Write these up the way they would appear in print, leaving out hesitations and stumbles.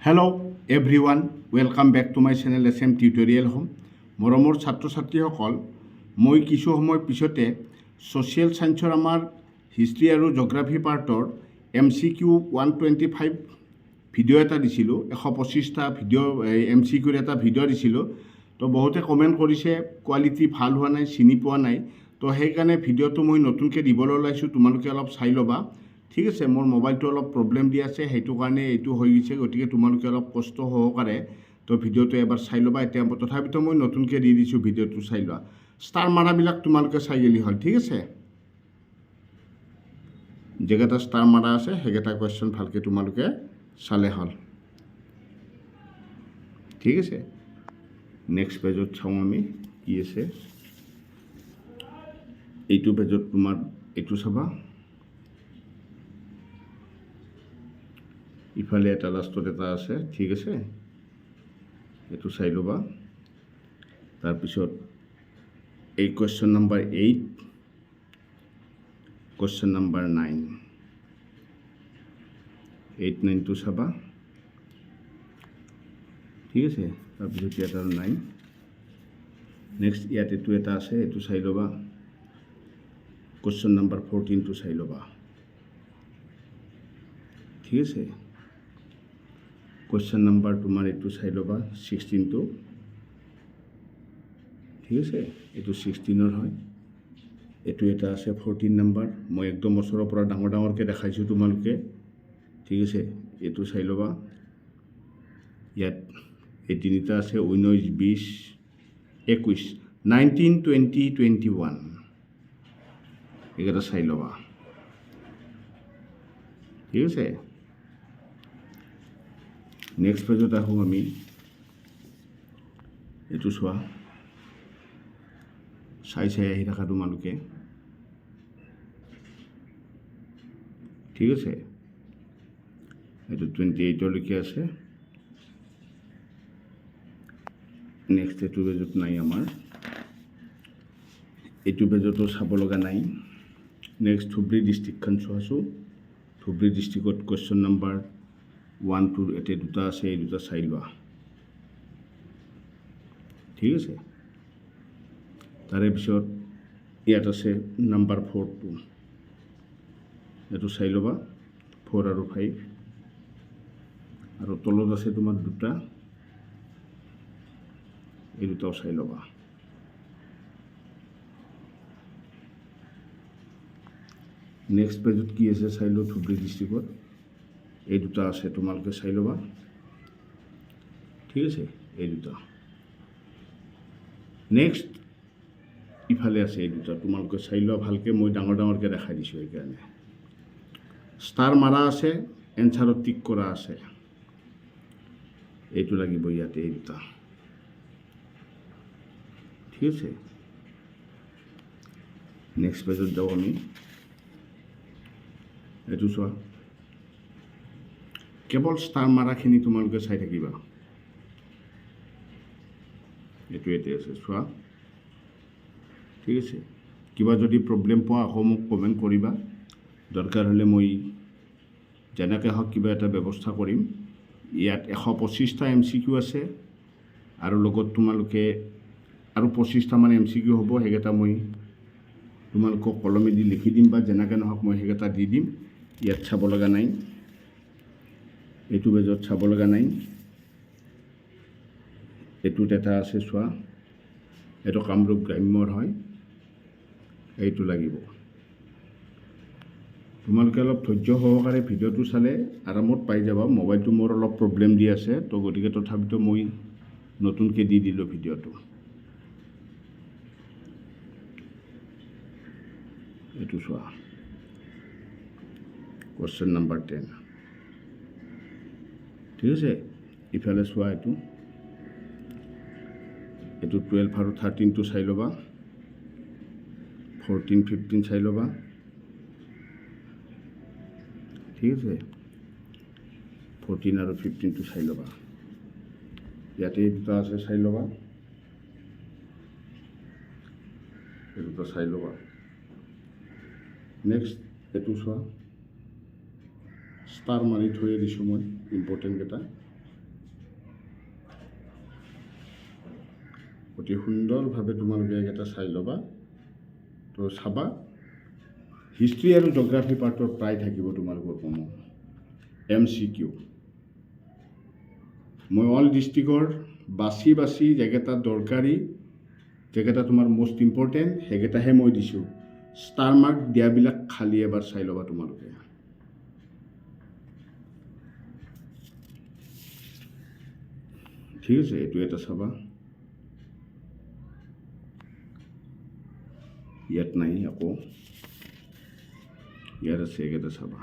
Hello' everyone, welcome back to my channel S M tutorial home. মৰমৰ ছাত্ৰ ছাত্ৰীসকল, মই কিছু সময় পিছতে ছ'চিয়েল ছায়েন্সৰ আমাৰ হিষ্ট্ৰী আৰু জগ্ৰাফী পাৰ্টৰ MCQ 125 ভিডিঅ' এটা দিছিলোঁ। 125টা ভিডিঅ' MCQৰ এটা ভিডিঅ' দিছিলোঁ। তো বহুতে কমেণ্ট কৰিছে কোৱালিটি ভাল হোৱা নাই, চিনি পোৱা নাই। তো সেইকাৰণে ভিডিঅ'টো মই নতুনকৈ দিবলৈ ওলাইছোঁ, তোমালোকে অলপ চাই ল'বা। ঠিক আছে, মোৰ মোবাইলটো অলপ প্ৰব্লেম দি আছে, সেইটো কাৰণে এইটো হৈ গৈছে। গতিকে তোমালোকে অলপ কষ্ট সহকাৰে তো ভিডিঅ'টো এবাৰ চাই ল'বা। এতিয়া তথাপিতো মই নতুনকৈ দি দিছোঁ, ভিডিঅ'টো চাই লোৱা। ষ্টাৰ মাৰাবিলাক তোমালোকে চাই গ'লি হ'ল। ঠিক আছে, যেকেইটা ষ্টাৰ মাৰা আছে সেইকেইটা কুৱেশ্যন ভালকৈ তোমালোকে চালে হ'ল। ঠিক আছে, নেক্সট পেজত চাওঁ আমি কি আছে। এইটো পেজত তোমাৰ এইটো চাবা, ইফালে এটা লাষ্টত এটা আছে। ঠিক আছে, এইটো চাই ল'বা। তাৰপিছত এই কুৱেশ্যন নম্বৰ 8, কুৱেশ্যন নম্বৰ 9, 8, 9টো চাবা। ঠিক আছে, তাৰপিছত ইয়াত আৰু 9। নেক্সট ইয়াত এইটো এটা আছে, এইটো চাই ল'বা। কুৱেশ্যন নম্বৰ 14টো চাই ল'বা। ঠিক আছে, কুৱেশ্যন নম্বৰ তোমাৰ এইটো চাই ল'বা, 16টো। ঠিক আছে, এইটো 16ৰ হয়। এইটো এটা আছে 14 নম্বৰ। মই একদম ওচৰৰ পৰা ডাঙৰ ডাঙৰকৈ দেখাইছোঁ তোমালোকে। ঠিক আছে, এইটো চাই ল'বা। ইয়াত এই তিনিটা আছে, 19, 20, 21, 19, 20, 21। এইকেইটা চাই ল'বা। ঠিক আছে, নেক্সট পেজত আহোঁ আমি। এইটো চোৱা, চাই আহি থাকা তোমালোকে। ঠিক আছে, এইটো 28লৈকে আছে। নেক্সট এইটো পেজত নাই আমাৰ, এইটো পেজতো চাব লগা নাই। নেক্সট ধুবুৰী ডিষ্ট্ৰিক্টখন চোৱাছোঁ। ধুবুৰী ডিষ্ট্ৰিক্টত কুৱেশ্যন নম্বৰ 1, 2 এতিয়া দুটা আছে, এই দুটা চাই লোৱা। ঠিক আছে, তাৰে পিছত ইয়াত আছে নম্বৰ 4টো, এইটো চাই ল'বা, 4 আৰু 5। আৰু তলত আছে তোমাৰ দুটা, এই দুটাও চাই ল'বা। নেক্সট পেজত কি আছে চাই লওঁ। ধুবুৰী ডিষ্ট্ৰিক্টত এই দুটা আছে, তোমালোকে চাই ল'বা। ঠিক আছে, এই দুটা। নেক্সট ইফালে আছে এই দুটা, তোমালোকে চাই লোৱা ভালকৈ। মই ডাঙৰ ডাঙৰকৈ দেখাই দিছোঁ সেইকাৰণে। ষ্টাৰ মাৰা আছে, এনচাৰত টিক কৰা আছে। এইটো লাগিব ইয়াতে, এই দুটা। ঠিক আছে, নেক্সট পেজত যাওঁ আমি। এইটো চোৱা, কেৱল ষ্টাৰ মাৰাখিনি তোমালোকে চাই থাকিবা। এইটো ইয়াতে আছে, চোৱা। ঠিক আছে, কিবা যদি প্ৰব্লেম পোৱা আকৌ মোক কমেণ্ট কৰিবা। দৰকাৰ হ'লে মই যেনেকৈ হওক কিবা এটা ব্যৱস্থা কৰিম। ইয়াত 125টা MCQ আছে, আৰু লগত তোমালোকে আৰু 25টামান MCQ হ'ব। সেইকেইটা মই তোমালোকক কলমেদি লিখি দিম, বা যেনেকৈ নহওক মই সেইকেইটা দি দিম। ইয়াত চাব লগা নাই, এইটো পেজত চাব লগা নাই। এইটোত এটা আছে, চোৱা। এইটো কামৰূপ গ্ৰাম্যৰ হয়, এইটো লাগিব। তোমালোকে অলপ ধৈৰ্য সহকাৰে ভিডিঅ'টো চালে আৰামত পাই যাবা। মোবাইলটো মোৰ অলপ প্ৰব্লেম দি আছে, তো গতিকে তথাপিতো মই নতুনকৈ দি দিলোঁ ভিডিঅ'টো। এইটো চোৱা, কুৱেশ্যন নম্বৰ 10। ঠিক আছে, ইফালে চোৱা। এইটো 12 আৰু 13টো চাই ল'বা। 14, 15 চাই ল'বা। ঠিক আছে, 14 আৰু 15টো চাই ল'বা। ইয়াতে দুটা আছে, চাই ল'বা। এই দুটা চাই ল'বা। নেক্সট এইটো চোৱা, ষ্টাৰ মাৰি থৈ দিছোঁ মই ইম্পৰ্টেণ্টকেইটা। অতি সুন্দৰভাৱে তোমালোকে এইকেইটা চাই ল'বা। তো চাবা, হিষ্ট্ৰী আৰু জগ্ৰাফী পাৰ্টৰ প্ৰায় থাকিব তোমালোকৰ কমন MCQ। মই অল ডিষ্ট্ৰিক্টৰ বাছি বাছি যেকেইটা দৰকাৰী, যেকেইটা তোমাৰ মোষ্ট ইম্পৰ্টেণ্ট সেইকেইটাহে মই দিছোঁ। ষ্টাৰ মাৰ্ক দিয়াবিলাক খালী এবাৰ চাই ল'বা তোমালোকে। ঠিক আছে, এইটো এটা চাবা, ইয়াত নাই, আকৌ ইয়াত আছে, এইকেইটা চাবা।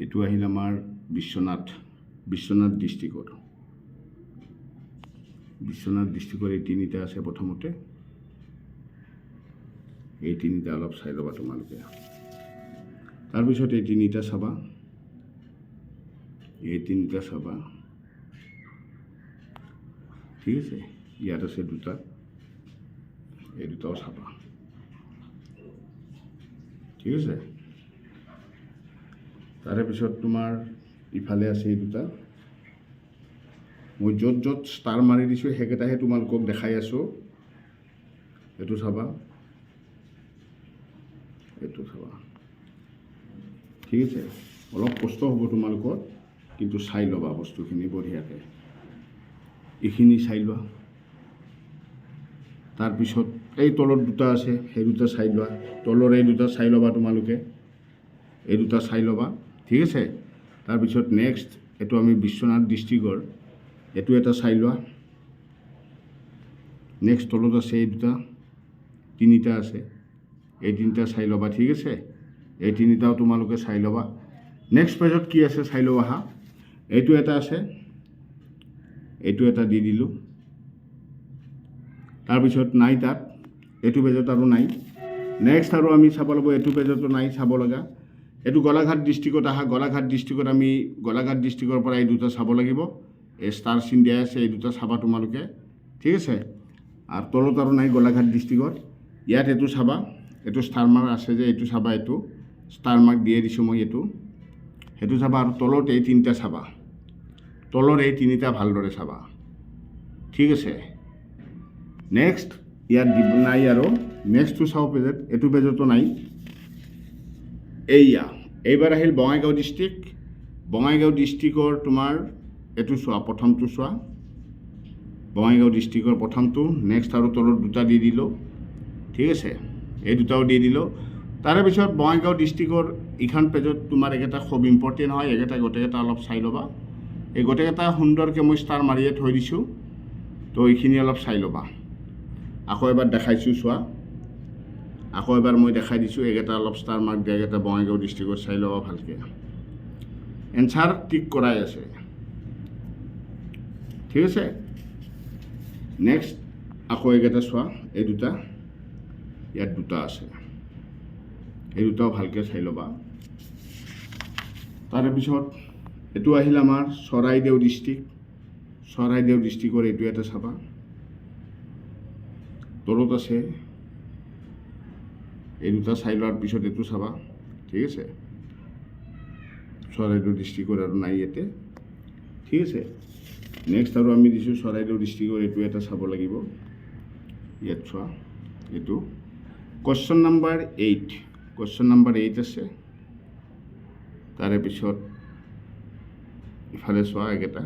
এইটো আহিল আমাৰ বিশ্বনাথ ডিষ্ট্ৰিক্টৰ। বিশ্বনাথ ডিষ্ট্ৰিক্টৰ এই তিনিটা আছে প্ৰথমতে, এই তিনিটা অলপ চাই ল'বা তোমালোকে। তাৰপিছত এই তিনিটা চাবা, এই তিনিটা চাবা। ঠিক আছে, ইয়াত আছে দুটা, এই দুটাও চাবা। ঠিক আছে, তাৰে পিছত তোমাৰ ইফালে আছে এই দুটা। মই য'ত য'ত ষ্টাৰ মাৰি দিছোঁ সেইকেইটাহে তোমালোকক দেখাই আছোঁ। এইটো চাবা, এইটো চাবা। ঠিক আছে, অলপ কষ্ট হ'ব তোমালোকৰ, কিন্তু চাই ল'বা বস্তুখিনি বঢ়িয়াকৈ। এইখিনি চাই লোৱা। তাৰপিছত এই তলত দুটা আছে, সেই দুটা চাই লোৱা। তলৰ এই দুটা চাই ল'বা তোমালোকে, এই দুটা চাই ল'বা। ঠিক আছে, তাৰপিছত নেক্সট এইটো আমি বিশ্বনাথ ডিষ্ট্ৰিক্টৰ, এইটো এটা চাই লোৱা। নেক্সট তলত আছে এই দুটা, তিনিটা আছে, এই তিনিটা চাই ল'বা। ঠিক আছে, এই তিনিটাও তোমালোকে চাই ল'বা। নেক্সট পেজত কি আছে চাই ল'বা হা। এইটো এটা আছে, এইটো এটা দি দিলোঁ। তাৰপিছত নাই তাত, এইটো পেজত আৰু নাই। নেক্সট আৰু আমি চাব লাগিব, এইটো পেজতো নাই চাব লগা। এইটো গোলাঘাট ডিষ্ট্ৰিক্টত আহা। গোলাঘাট ডিষ্ট্ৰিক্টত আমি গোলাঘাট ডিষ্ট্ৰিক্টৰ পৰা এই দুটা চাব লাগিব। এই ষ্টাৰ চিন দিয়া আছে, এই দুটা চাবা তোমালোকে। ঠিক আছে, আৰু তলত আৰু নাই গোলাঘাট ডিষ্ট্ৰিক্টত। ইয়াত এইটো চাবা, এইটো ষ্টাৰ মাৰ্ক আছে যে, এইটো চাবা, এইটো ষ্টাৰ মাৰ্ক দিয়ে দিছোঁ মই, সেইটো চাবা। আৰু তলত এই তিনিটা চাবা, তলৰ এই তিনিটা ভালদৰে চাবা। ঠিক আছে, নেক্সট ইয়াত দিব নাই আৰু। নেক্সটটো চাওঁ পেজত, এইটো পেজতো নাই। এইবাৰ আহিল বঙাইগাঁও ডিষ্ট্ৰিক্ট। বঙাইগাঁও ডিষ্ট্ৰিক্টৰ তোমাৰ এইটো চোৱা, প্ৰথমটো চোৱা, বঙাইগাঁও ডিষ্ট্ৰিক্টৰ প্ৰথমটো। নেক্সট আৰু তলত দুটা দি দিলোঁ। ঠিক আছে, এই দুটাও দি দিলোঁ। তাৰে পিছত বঙাইগাঁও ডিষ্ট্ৰিক্টৰ এইখন পেজত তোমাৰ এইকেইটা খুব ইম্পৰ্টেণ্ট হয়, এইকেইটা গোটেইকেইটা অলপ চাই ল'বা। এই গোটেইকেইটা সুন্দৰকৈ মই ষ্টাৰ মাৰিয়ে থৈ দিছোঁ, তো এইখিনি অলপ চাই ল'বা। আকৌ এবাৰ দেখাইছোঁ চোৱা, আকৌ এবাৰ মই দেখাই দিছোঁ। এইকেইটা অলপ ষ্টাৰ মাৰ্ক দিয়া, এইকেইটা বঙাইগাঁও ডিষ্ট্ৰিক্টত চাই ল'বা ভালকৈ। এনচাৰ টিক কৰাই আছে। ঠিক আছে, নেক্সট আকৌ এইকেইটা চোৱা, এই দুটা, ইয়াত দুটা আছে, এই দুটাও ভালকৈ চাই ল'বা। তাৰে পিছত এইটো আহিল আমাৰ চৰাইদেউ ডিষ্ট্ৰিক্ট। চৰাইদেউ ডিষ্ট্ৰিক্টৰ এইটো এটা চাবা, তলত আছে, এই দুটা চাই লোৱাৰ পিছত এইটো চাবা। ঠিক আছে, চৰাইদেউ ডিষ্ট্ৰিক্টৰ আৰু নাই ইয়াতে। ঠিক আছে, নেক্সট আৰু আমি দিছোঁ চৰাইদেউ ডিষ্ট্ৰিক্টৰ এইটো এটা চাব লাগিব। ইয়াত চোৱা, এইটো কুৱেশ্যন নাম্বাৰ 8, কুৱেশ্যন নাম্বাৰ 8 আছে। তাৰে পিছত ইফালে চোৱা এইকেইটা।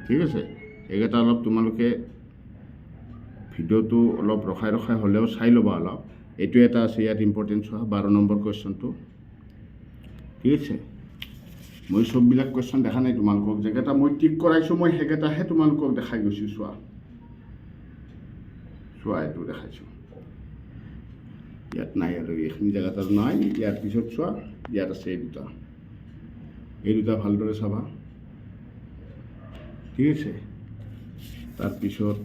ঠিক আছে, এইকেইটা অলপ তোমালোকে ভিডিঅ'টো অলপ ৰখাই হ'লেও চাই ল'বা অলপ। এইটো এটা আছে ইয়াত ইম্পৰ্টেণ্ট চোৱা, 12 নম্বৰ কুৱেশ্যনটো। ঠিক আছে, মই চববিলাক কুৱেশ্যন দেখা নাই তোমালোকক, যেকেইটা মই টিক কৰাইছোঁ মই সেইকেইটাহে তোমালোকক দেখাই গৈছোঁ। চোৱা, এইটো দেখাইছোঁ, ইয়াত নাই আৰু এইখিনি জেগাত আৰু নাই। ইয়াৰ পিছত চোৱা, ইয়াত আছে এই দুটা ভালদৰে চাবা। ঠিক আছে, তাৰপিছত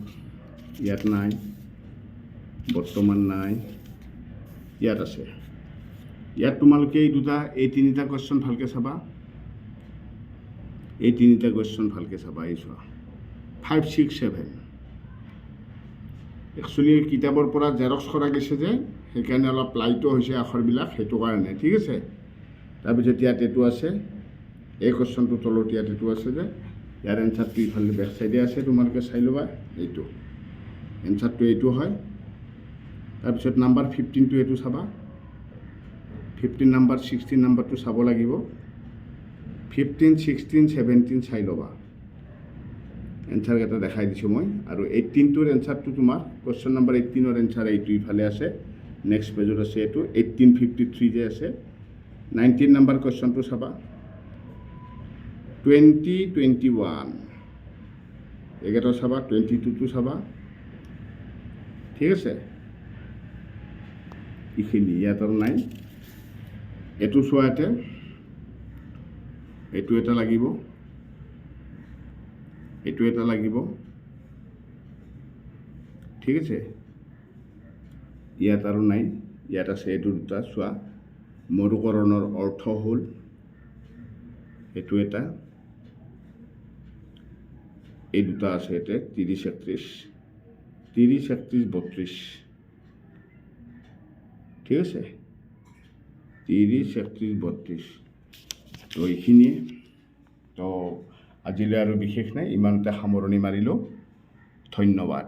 ইয়াত নাই, বৰ্তমান নাই, ইয়াত আছে। ইয়াত তোমালোকে এই তিনিটা কুৱেশ্যন ভালকৈ চাবা। এই তিনিটা কুৱেশ্যন ভালকৈ চাবা। এই চোৱা, 5, 6, 7 একচুৱেলি কিতাপৰ পৰা জেৰক্স কৰা গৈছে যে, সেইকাৰণে অলপ লাইটো হৈছে আখৰবিলাক, সেইটো কাৰণে। ঠিক আছে, তাৰপিছত ইয়াত এইটো আছে, এই কুৱেশ্যনটো তলত ইয়াত এইটো আছে যে, ইয়াৰ এনচাৰটো ইফালে বেক চাইডে আছে, তোমালোকে চাই ল'বা। এইটো এনচাৰটো এইটো হয়। তাৰপিছত নাম্বাৰ 15টো এইটো চাবা, 15 নাম্বাৰ 16 নাম্বাৰটো চাব লাগিব। 15, 16, 17 চাই ল'বা। এনচাৰকেইটা দেখাই দিছোঁ মই। আৰু 18টোৰ এনচাৰটো তোমাৰ কুৱেশ্যন নাম্বাৰ 18ৰ এনচাৰ এইটো ইফালে আছে, নেক্সট পেজত আছে এইটো 1853 যে আছে। 19 নাম্বাৰ কুৱেশ্যনটো চাবা, 20, 21 এইকেইটা চাবা, 22টো চাবা, ঠিক আছে। এইখিনি ইয়াত আৰু নাই। এইটো চোৱা, ইয়াতে এইটো এটা লাগিব, এইটো এটা লাগিব, ঠিক আছে। ইয়াত আৰু নাই, ইয়াত আছে এইটো দুটা চোৱা। মৰুকৰণৰ অৰ্থ হ'ল, এইটো এটা, এই দুটা আছে ইয়াতে 30, 31, 30, 31, 32, ঠিক আছে। 30, 31, 32 তো এইখিনিয়ে। তো আজিলৈ আৰু বিশেষ নাই, ইমানতে সামৰণি মাৰিলোঁ। ধন্যবাদ।